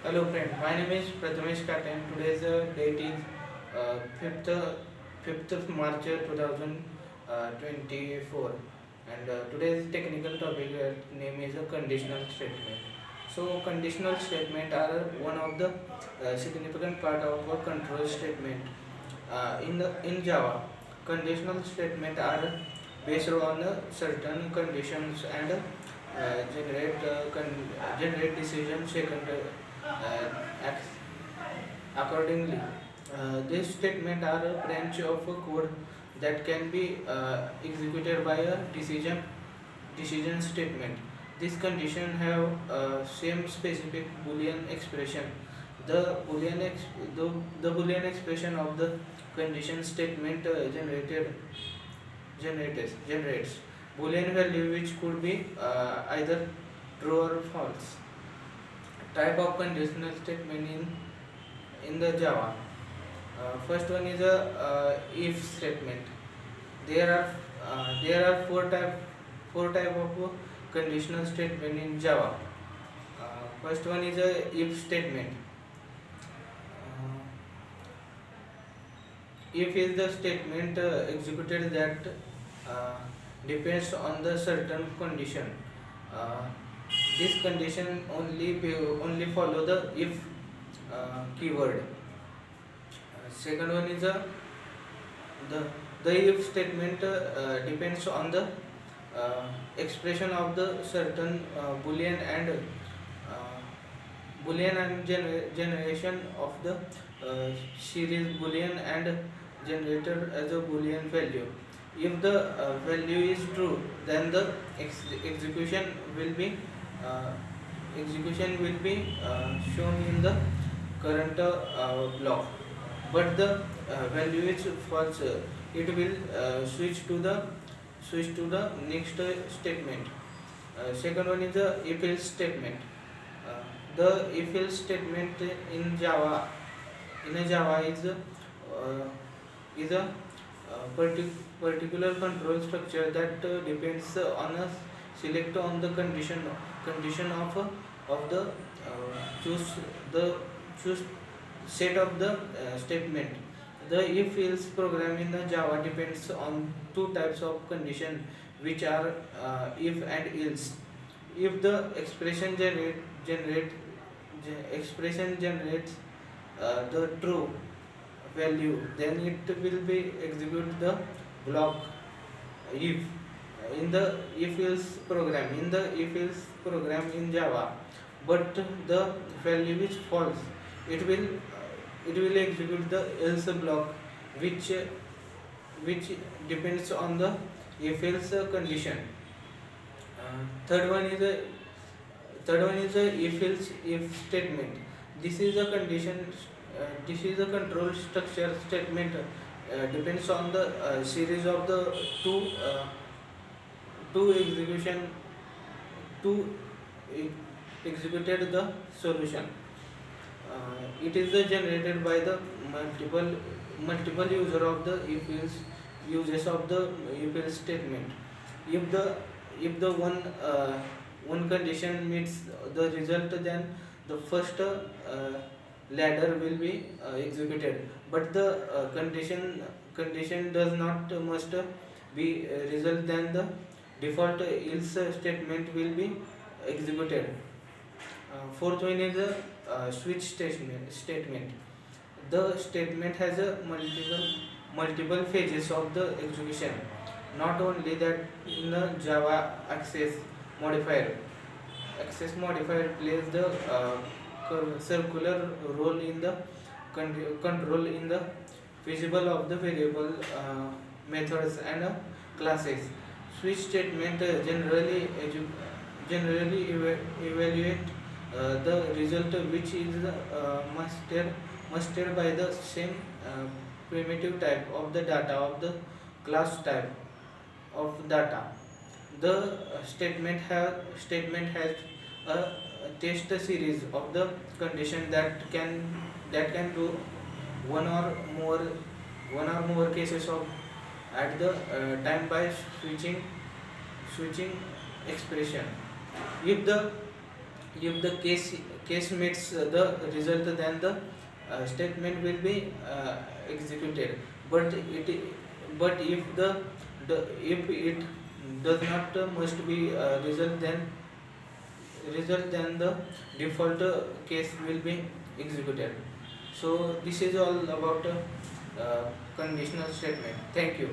Hello friend, my name is Prathamesh Kate and today's date is 5th, 5th of March 2024 and today's technical topic name is a conditional statement. So conditional statement are one of the significant part of a control statement. In Java, conditional statement are based on certain conditions and generate decision second accordingly. This statement are a branch of a code that can be executed by a decision statement. This condition have same specific boolean expression. The the boolean expression of the condition statement generates boolean value which could be either true or false. Type of conditional statement in the Java. First one is a if statement. There are four type of conditional statement in Java. First one is a if statement. Uh, if is the statement executed that uh, depends on the certain condition. Uh, this condition only follow the if keyword. Second one is the the if statement depends on the expression of the certain boolean and generation of the series boolean and generated as a boolean value. If the value is true, then the execution will be uh, shown in the current block, but the value is false, it will switch to the next statement. Second one is the if else statement. uh, the if else statement in a Java is a particular control structure that depends on a select on the condition of the choose the choose set of the statement. The if else program in the Java depends on two types of condition which are if and else. If the generate expression generates the true value, then it will be execute the block if in the if else program in Java, but the value is false, it will execute the else block which which depends on the if else condition. uh, third one is a if else if statement. This is a condition, this is a control structure statement depends on the series of the two execution two executed the solution. It is generated by the multiple user of the if else uses of the if else statement. If the one condition meets the result, then the first ladder will be executed, but the condition does not must be result, then the default else statement will be executed. Fourth one is a switch statement. The statement has a multiple phases of the execution. Not only that, in the Java modifier, access modifier plays the circular role in the control in the visible of the variable methods and classes. Switch statement generally evaluate the result which is mustered by the same primitive type of the data of the class type of data. The statement has a test series of the condition that can do one or more cases of at the time by switching expression. If the if the case meets the result, then the statement will be executed. But if the if it does not must be result, then the default case will be executed. So this is all about conditional statement. Thank you.